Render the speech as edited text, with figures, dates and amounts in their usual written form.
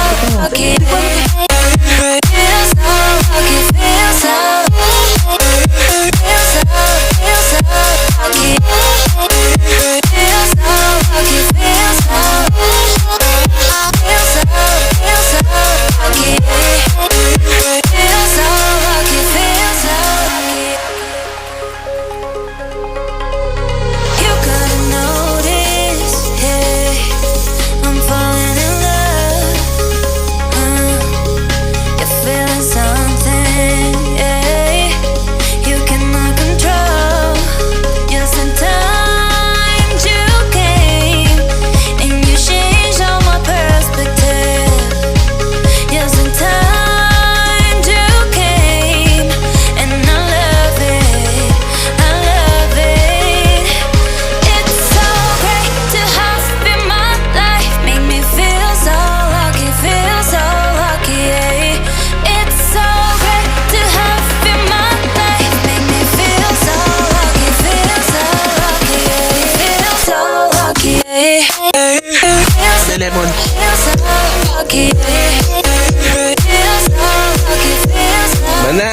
lucky. Feel so lucky, feel so lucky. Feel so lucky, feel so lucky. Feel so lucky, feel so lucky, feel so lucky. You gotta notice, hey, I'm falling in love. You're feeling something, yeah, you cannot control. Yes, sometimes you came and you changed all my perspective. Yes, sometimes you came and I love it, I love it. It's so great to have you in my life, make me feel so lucky, yeah. It's so great to have you in my life, make me feel so lucky, yeah. Feel so lucky, yeah. The lemon. Feel so lucky, yeah. Feel so lucky, feel so Mana?